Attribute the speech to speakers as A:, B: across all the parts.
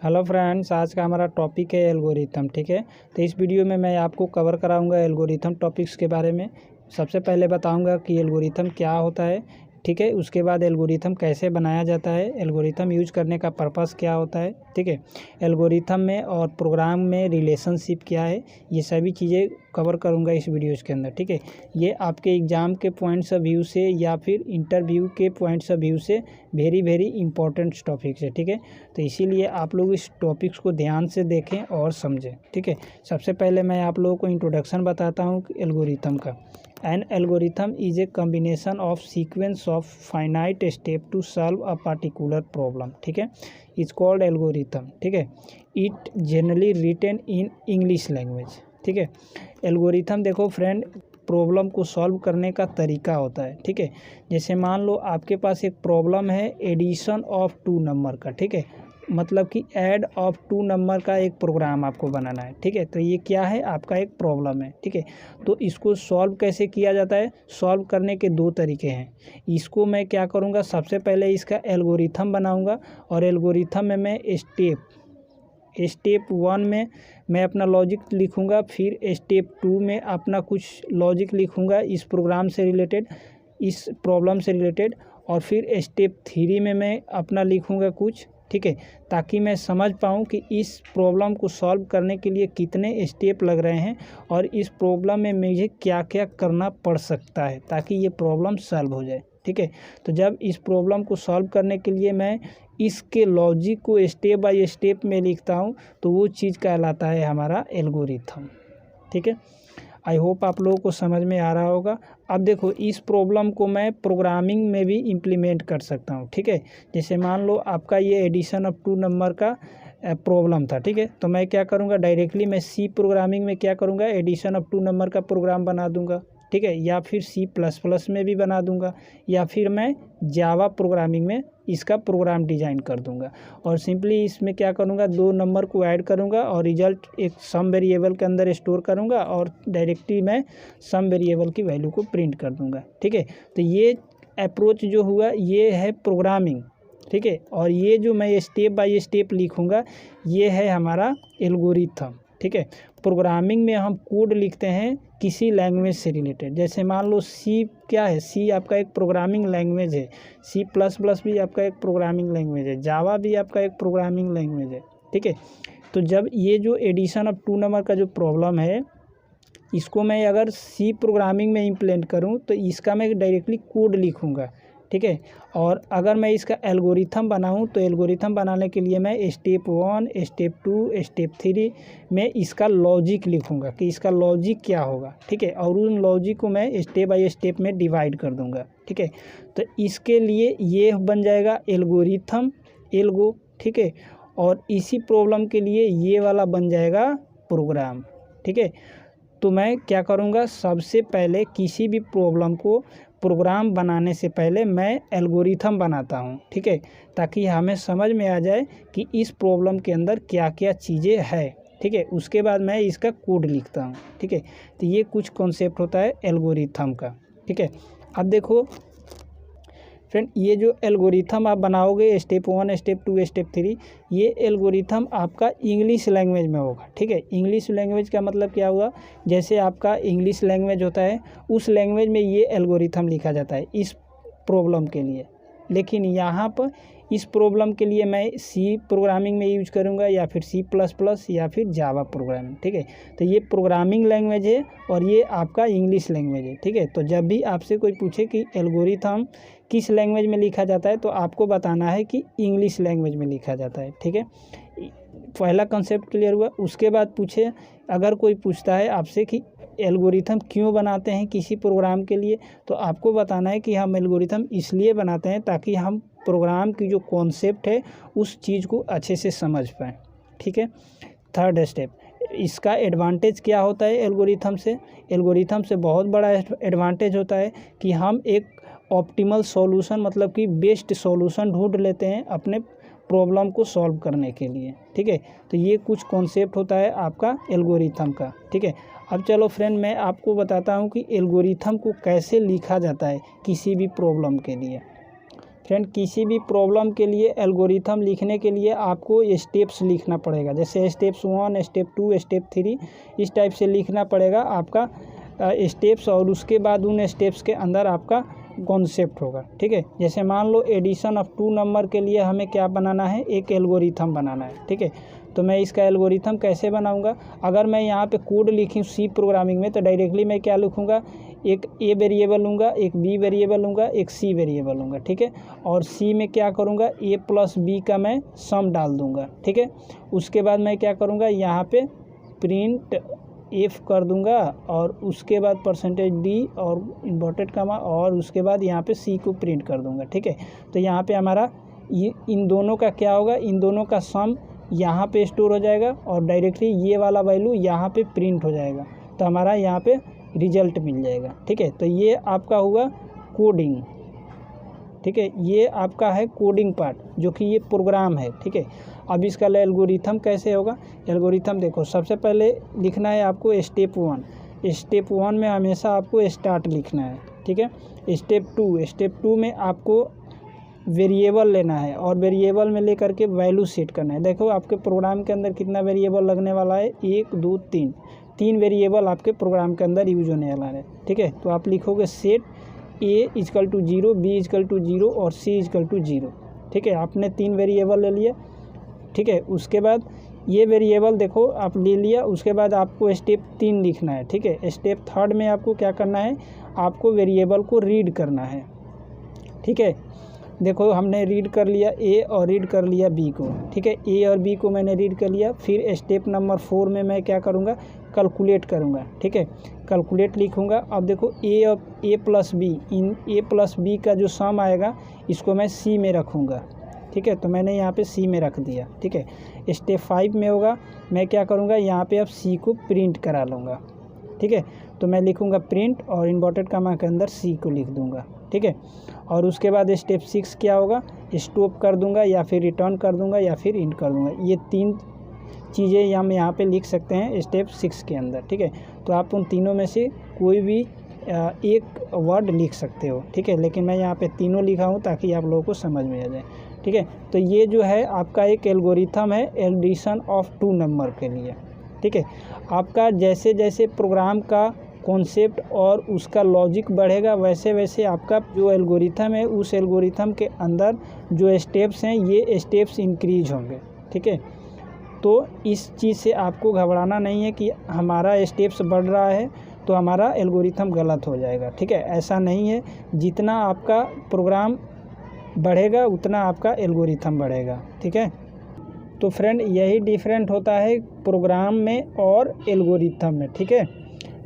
A: Hello friends, आज का हमारा टॉपिक है एल्गोरिथम। ठीक है, तो इस वीडियो में मैं आपको कवर कराऊंगा एल्गोरिथम टॉपिक्स के बारे में। सबसे पहले बताऊंगा कि एल्गोरिथम क्या होता है। ठीक है, उसके बाद एल्गोरिथम कैसे बनाया जाता है, एल्गोरिथम यूज करने का पर्पस क्या होता है। ठीक है, एल्गोरिथम में और प्रोग्राम में रिलेशनशिप क्या है, ये सभी चीज़ें कवर करूंगा इस वीडियोज़ के अंदर। ठीक है, ये आपके एग्ज़ाम के पॉइंट्स ऑफ व्यू से या फिर इंटरव्यू के पॉइंट्स ऑफ व्यू से वेरी इंपॉर्टेंट टॉपिक्स है। ठीक है, तो इसीलिए आप लोग इस टॉपिक्स को ध्यान से देखें और समझें। ठीक है, सबसे पहले मैं आप लोगों को इंट्रोडक्शन बताता हूँ एल्गोरिथम का। An algorithm is a combination of sequence of finite step to solve a particular problem. ठीक है, इज कॉल्ड एल्गोरिथम। ठीक है, it generally written in English language. ठीक है, एल्गोरिथम देखो फ्रेंड, प्रॉब्लम को सॉल्व करने का तरीका होता है। ठीक है, जैसे मान लो आपके पास एक प्रॉब्लम है एडिशन ऑफ 2 नंबर का। ठीक है, मतलब कि ऐड ऑफ 2 नंबर का एक प्रोग्राम आपको बनाना है। ठीक है, तो ये क्या है, आपका एक प्रॉब्लम है। ठीक है, तो इसको सॉल्व कैसे किया जाता है, सॉल्व करने के 2 तरीके हैं। इसको मैं क्या करूँगा, सबसे पहले इसका एल्गोरिथम बनाऊँगा और एल्गोरिथम में मैं स्टेप 1 में मैं अपना लॉजिक लिखूंगा, फिर स्टेप 2 में अपना कुछ लॉजिक लिखूंगा इस प्रोग्राम से रिलेटेड, इस प्रॉब्लम से रिलेटेड, और फिर स्टेप 3 में मैं अपना लिखूंगा कुछ। ठीक है, ताकि मैं समझ पाऊँ कि इस प्रॉब्लम को सॉल्व करने के लिए कितने स्टेप लग रहे हैं और इस प्रॉब्लम में मुझे क्या क्या करना पड़ सकता है ताकि ये प्रॉब्लम सॉल्व हो जाए। ठीक है, तो जब इस प्रॉब्लम को सॉल्व करने के लिए मैं इसके लॉजिक को स्टेप बाय स्टेप में लिखता हूँ तो वो चीज़ कहलाता है हमारा एल्गोरिथम। ठीक है, आई होप आप लोगों को समझ में आ रहा होगा। अब देखो, इस प्रॉब्लम को मैं प्रोग्रामिंग में भी इम्प्लीमेंट कर सकता हूँ। ठीक है, जैसे मान लो आपका ये एडिशन ऑफ 2 नंबर का प्रॉब्लम था। ठीक है, तो मैं क्या करूँगा, डायरेक्टली मैं सी प्रोग्रामिंग में क्या करूँगा, एडिशन ऑफ 2 नंबर का प्रोग्राम बना दूँगा। ठीक है, या फिर C++ में भी बना दूंगा, या फिर मैं जावा प्रोग्रामिंग में इसका प्रोग्राम डिज़ाइन कर दूंगा और सिंपली इसमें क्या करूंगा, 2 नंबर को ऐड करूंगा और रिजल्ट एक सम वेरिएबल के अंदर स्टोर करूंगा और डायरेक्टली मैं सम वेरिएबल की वैल्यू को प्रिंट कर दूंगा। ठीक है, तो ये अप्रोच जो हुआ ये है प्रोग्रामिंग। ठीक है, और ये जो मैं स्टेप बाय स्टेप लिखूँगा ये है हमारा एल्गोरिथम। ठीक है, प्रोग्रामिंग में हम कोड लिखते हैं किसी लैंग्वेज से रिलेटेड, जैसे मान लो सी क्या है, सी आपका एक प्रोग्रामिंग लैंग्वेज है, C++ भी आपका एक प्रोग्रामिंग लैंग्वेज है, जावा भी आपका एक प्रोग्रामिंग लैंग्वेज है। ठीक है, तो जब ये जो एडिशन ऑफ 2 नंबर का जो प्रॉब्लम है इसको मैं अगर सी प्रोग्रामिंग में इम्प्लीमेंट करूँ तो इसका मैं डायरेक्टली कोड लिखूँगा। ठीक है, और अगर मैं इसका एल्गोरिथम बनाऊं तो एल्गोरिथम बनाने के लिए मैं स्टेप 1, स्टेप 2, स्टेप 3 में इसका लॉजिक लिखूंगा कि इसका लॉजिक क्या होगा। ठीक है, और उन लॉजिक को मैं स्टेप बाय स्टेप में डिवाइड कर दूंगा। ठीक है, तो इसके लिए ये बन जाएगा एल्गोरिथम, एल्गो। ठीक है, और इसी प्रॉब्लम के लिए ये वाला बन जाएगा प्रोग्राम। ठीक है, तो मैं क्या करूँगा, सबसे पहले किसी भी प्रॉब्लम को प्रोग्राम बनाने से पहले मैं एल्गोरिथम बनाता हूँ। ठीक है, ताकि हमें समझ में आ जाए कि इस प्रॉब्लम के अंदर क्या क्या चीज़ें हैं। ठीक है, उसके बाद मैं इसका कोड लिखता हूँ। ठीक है, तो ये कुछ कॉन्सेप्ट होता है एल्गोरिथम का। ठीक है, अब देखो फ्रेंड, ये जो एल्गोरिथम आप बनाओगे स्टेप 1, स्टेप 2, स्टेप 3, ये एल्गोरिथम आपका इंग्लिश लैंग्वेज में होगा। ठीक है, इंग्लिश लैंग्वेज का मतलब क्या हुआ, जैसे आपका इंग्लिश लैंग्वेज होता है उस लैंग्वेज में ये एल्गोरिथम लिखा जाता है इस प्रॉब्लम के लिए। लेकिन यहाँ पर इस प्रॉब्लम के लिए मैं सी प्रोग्रामिंग में यूज करूँगा या फिर C++ या फिर जावा प्रोग्रामिंग। ठीक है, तो ये प्रोग्रामिंग लैंग्वेज है और ये आपका इंग्लिश लैंग्वेज है। ठीक है, तो जब भी आपसे कोई पूछे कि एल्गोरिथम किस लैंग्वेज में लिखा जाता है तो आपको बताना है कि इंग्लिश लैंग्वेज में लिखा जाता है। ठीक है, पहला कंसेप्ट क्लियर हुआ। उसके बाद पूछे, अगर कोई पूछता है आपसे कि एल्गोरिथम क्यों बनाते हैं किसी प्रोग्राम के लिए, तो आपको बताना है कि हम एल्गोरिथम इसलिए बनाते हैं ताकि हम प्रोग्राम की जो कॉन्सेप्ट है उस चीज़ को अच्छे से समझ पाएँ। ठीक है, थर्ड स्टेप, इसका एडवांटेज क्या होता है एल्गोरिथम से, एल्गोरिथम से बहुत बड़ा एडवांटेज होता है कि हम एक ऑप्टिमल सॉल्यूशन, मतलब कि बेस्ट सॉल्यूशन ढूंढ लेते हैं अपने प्रॉब्लम को सॉल्व करने के लिए। ठीक है, तो ये कुछ कॉन्सेप्ट होता है आपका एल्गोरिथम का। ठीक है, अब चलो फ्रेंड, मैं आपको बताता हूँ कि एल्गोरिथम को कैसे लिखा जाता है किसी भी प्रॉब्लम के लिए। फ्रेंड किसी भी प्रॉब्लम के लिए एल्गोरिथम लिखने के लिए आपको स्टेप्स लिखना पड़ेगा, जैसे स्टेप्स 1, स्टेप 2, स्टेप 3, इस टाइप से लिखना पड़ेगा आपका स्टेप्स, और उसके बाद उन स्टेप्स के अंदर आपका कॉन्सेप्ट होगा। ठीक है, जैसे मान लो एडिशन ऑफ 2 नंबर के लिए हमें क्या बनाना है, एक एल्गोरिथम बनाना है। ठीक है, तो मैं इसका एल्गोरिथम कैसे बनाऊंगा, अगर मैं यहाँ पे कोड लिखूँ सी प्रोग्रामिंग में, तो डायरेक्टली मैं क्या लिखूँगा, एक ए वेरिएबल लूँगा, एक बी वेरिएबल लूँगा, एक सी वेरिएबल लूँगा। ठीक है, और सी में क्या करूँगा, ए प्लस बी का मैं सम डाल दूँगा। ठीक है, उसके बाद मैं क्या करूँगा, यहाँ पे प्रिंट एफ कर दूंगा, और उसके बाद %d और इन्वर्टेड कमा, और उसके बाद यहाँ पे सी को प्रिंट कर दूंगा। ठीक है, तो यहाँ पे हमारा ये इन दोनों का क्या होगा, इन दोनों का सम यहाँ पे स्टोर हो जाएगा, और डायरेक्टली ये वाला वैल्यू यहाँ पे प्रिंट हो जाएगा, तो हमारा यहाँ पे रिजल्ट मिल जाएगा। ठीक है, तो ये आपका हुआ कोडिंग। ठीक है, ये आपका है कोडिंग पार्ट, जो कि ये प्रोग्राम है। ठीक है, अब इसका एल्गोरिथम कैसे होगा, एल्गोरिथम देखो, सबसे पहले लिखना है आपको स्टेप 1। स्टेप 1 में हमेशा आपको स्टार्ट लिखना है। ठीक है, स्टेप 2 में आपको वेरिएबल लेना है, और वेरिएबल में लेकर के वैल्यू सेट करना है। देखो आपके प्रोग्राम के अंदर कितना वेरिएबल लगने वाला है, 1 2 3 वेरिएबल आपके प्रोग्राम के अंदर यूज होने वाला है। ठीक है, तो आप लिखोगे सेट a = 0, b = 0 और c = 0। ठीक है, आपने 3 वेरिएबल ले लिया। ठीक है, उसके बाद ये वेरिएबल देखो आप ले लिया, उसके बाद आपको स्टेप 3 लिखना है। ठीक है, स्टेप 3 में आपको क्या करना है, आपको वेरिएबल को रीड करना है। ठीक है, देखो हमने रीड कर लिया ए और रीड कर लिया बी को। ठीक है, ए और बी को मैंने रीड कर लिया। फिर स्टेप नंबर 4 में मैं क्या करूँगा, कैलकुलेट करूँगा। ठीक है, कैलकुलेट लिखूँगा। अब देखो ए और ए प्लस बी, इन ए प्लस बी का जो सम आएगा इसको मैं सी में रखूँगा। ठीक है, तो मैंने यहाँ पे सी में रख दिया। ठीक है, स्टेप 5 में होगा, मैं क्या करूँगा, यहाँ पे अब सी को प्रिंट करा लूँगा। ठीक है, तो मैं लिखूँगा प्रिंट और इन्वर्टेड कॉमा के अंदर सी को लिख दूँगा। ठीक है, और उसके बाद स्टेप 6 क्या होगा, स्टॉप कर दूँगा, या फिर रिटर्न कर दूँगा, या फिर इंट कर दूँगा। ये 3 चीज़ें हम यहाँ पे लिख सकते हैं स्टेप 6 के अंदर। ठीक है, तो आप उन तीनों में से कोई भी एक वर्ड लिख सकते हो। ठीक है, लेकिन मैं यहाँ पे तीनों लिखा हूँ ताकि आप लोगों को समझ में आ जाए। ठीक है, तो ये जो है आपका एक एल्गोरिथम है एडिशन ऑफ 2 नंबर के लिए। ठीक है, आपका जैसे जैसे प्रोग्राम का कॉन्सेप्ट और उसका लॉजिक बढ़ेगा, वैसे वैसे आपका जो एल्गोरिथम है उस एल्गोरिथम के अंदर जो स्टेप्स हैं ये स्टेप्स इंक्रीज होंगे। ठीक है, तो इस चीज़ से आपको घबराना नहीं है कि हमारा स्टेप्स बढ़ रहा है तो हमारा एल्गोरिथम गलत हो जाएगा। ठीक है, ऐसा नहीं है, जितना आपका प्रोग्राम बढ़ेगा उतना आपका एल्गोरिथम बढ़ेगा। ठीक है, तो फ्रेंड यही डिफरेंट होता है प्रोग्राम में और एल्गोरिथम में। ठीक है,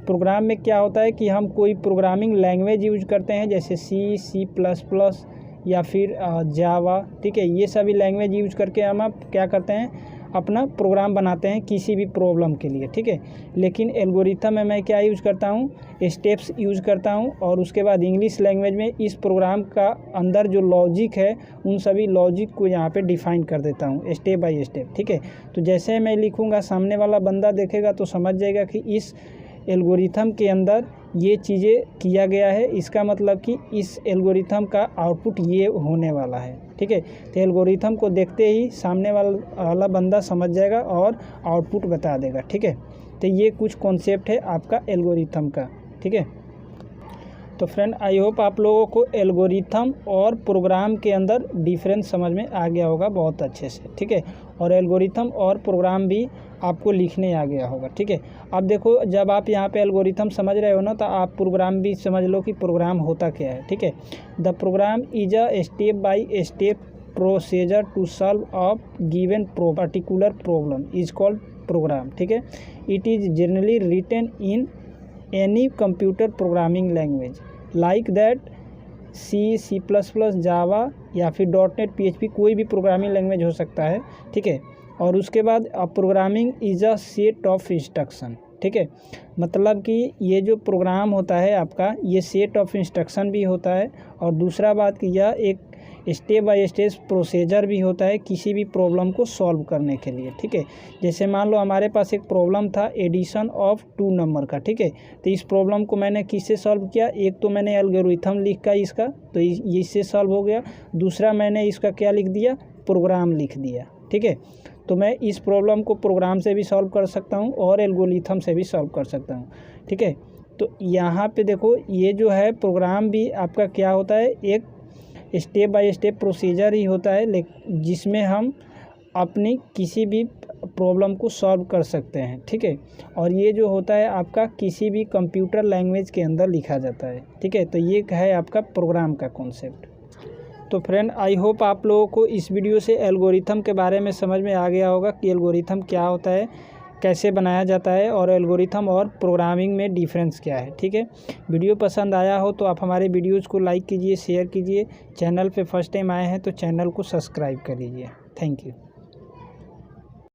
A: प्रोग्राम में क्या होता है कि हम कोई प्रोग्रामिंग लैंग्वेज यूज करते हैं, जैसे C++ या फिर जावा। ठीक है, ये सभी लैंग्वेज यूज करके हम आप क्या करते हैं, अपना प्रोग्राम बनाते हैं किसी भी प्रॉब्लम के लिए। ठीक है, लेकिन एल्गोरिथम में मैं क्या यूज करता हूँ, स्टेप्स यूज करता हूँ, और उसके बाद इंग्लिश लैंग्वेज में इस प्रोग्राम का अंदर जो लॉजिक है उन सभी लॉजिक को यहाँ पे डिफाइन कर देता हूँ स्टेप बाय स्टेप। ठीक है, तो जैसे मैं लिखूँगा सामने वाला बंदा देखेगा तो समझ जाएगा कि इस एल्गोरिथम के अंदर ये चीज़ें किया गया है, इसका मतलब कि इस एल्गोरिथम का आउटपुट ये होने वाला है। ठीक है, तो एल्गोरिथम को देखते ही सामने वाला बंदा समझ जाएगा और आउटपुट बता देगा। ठीक है, तो ये कुछ कॉन्सेप्ट है आपका एल्गोरिथम का। ठीक है, तो फ्रेंड आई होप आप लोगों को एल्गोरिथम और प्रोग्राम के अंदर डिफरेंस समझ में आ गया होगा बहुत अच्छे से। ठीक है, और एल्गोरिथम और प्रोग्राम भी आपको लिखने आ गया होगा। ठीक है, अब देखो जब आप यहाँ पे एल्गोरिथम समझ रहे हो ना, तो आप प्रोग्राम भी समझ लो कि प्रोग्राम होता क्या है। ठीक है, the program is a step by step procedure to solve a given particular problem is called program. ठीक है, it is generally written in any computer programming language like that C++, Java या फिर .NET PHP, कोई भी programming language हो सकता है। ठीक है, और उसके बाद programming is a set of instruction. ठीक है, मतलब कि ये जो प्रोग्राम होता है आपका, ये सेट ऑफ इंस्ट्रक्शन भी होता है, और दूसरा बात कि यह एक स्टेप बाय स्टेप प्रोसीजर भी होता है किसी भी प्रॉब्लम को सॉल्व करने के लिए, ठीक है। जैसे मान लो हमारे पास एक प्रॉब्लम था एडिशन ऑफ 2 नंबर का, ठीक है। तो इस प्रॉब्लम को मैंने किससे सॉल्व किया, एक तो मैंने एल्गोरिथम लिखा इसका, तो ये इससे सॉल्व हो गया। दूसरा मैंने इसका क्या लिख दिया, प्रोग्राम लिख दिया, ठीक है। तो मैं इस प्रॉब्लम को प्रोग्राम से भी सॉल्व कर सकता हूँ और एल्गोरिथम से भी सॉल्व कर सकता हूँ, ठीक है। तो यहाँ पे देखो ये जो है प्रोग्राम भी आपका क्या होता है, एक स्टेप बाय स्टेप प्रोसीजर ही होता है, जिसमें हम अपनी किसी भी प्रॉब्लम को सॉल्व कर सकते हैं, ठीक है। और ये जो होता है आपका किसी भी कंप्यूटर लैंग्वेज के अंदर लिखा जाता है, ठीक है। तो ये है आपका प्रोग्राम का कॉन्सेप्ट। तो फ्रेंड आई होप आप लोगों को इस वीडियो से एल्गोरिथम के बारे में समझ में आ गया होगा कि एल्गोरिथम क्या होता है, कैसे बनाया जाता है और एल्गोरिथम और प्रोग्रामिंग में डिफरेंस क्या है, ठीक है। वीडियो पसंद आया हो तो आप हमारे वीडियोज़ को लाइक कीजिए, शेयर कीजिए। चैनल पे फर्स्ट टाइम आए हैं तो चैनल को सब्सक्राइब कर लीजिए। Thank you.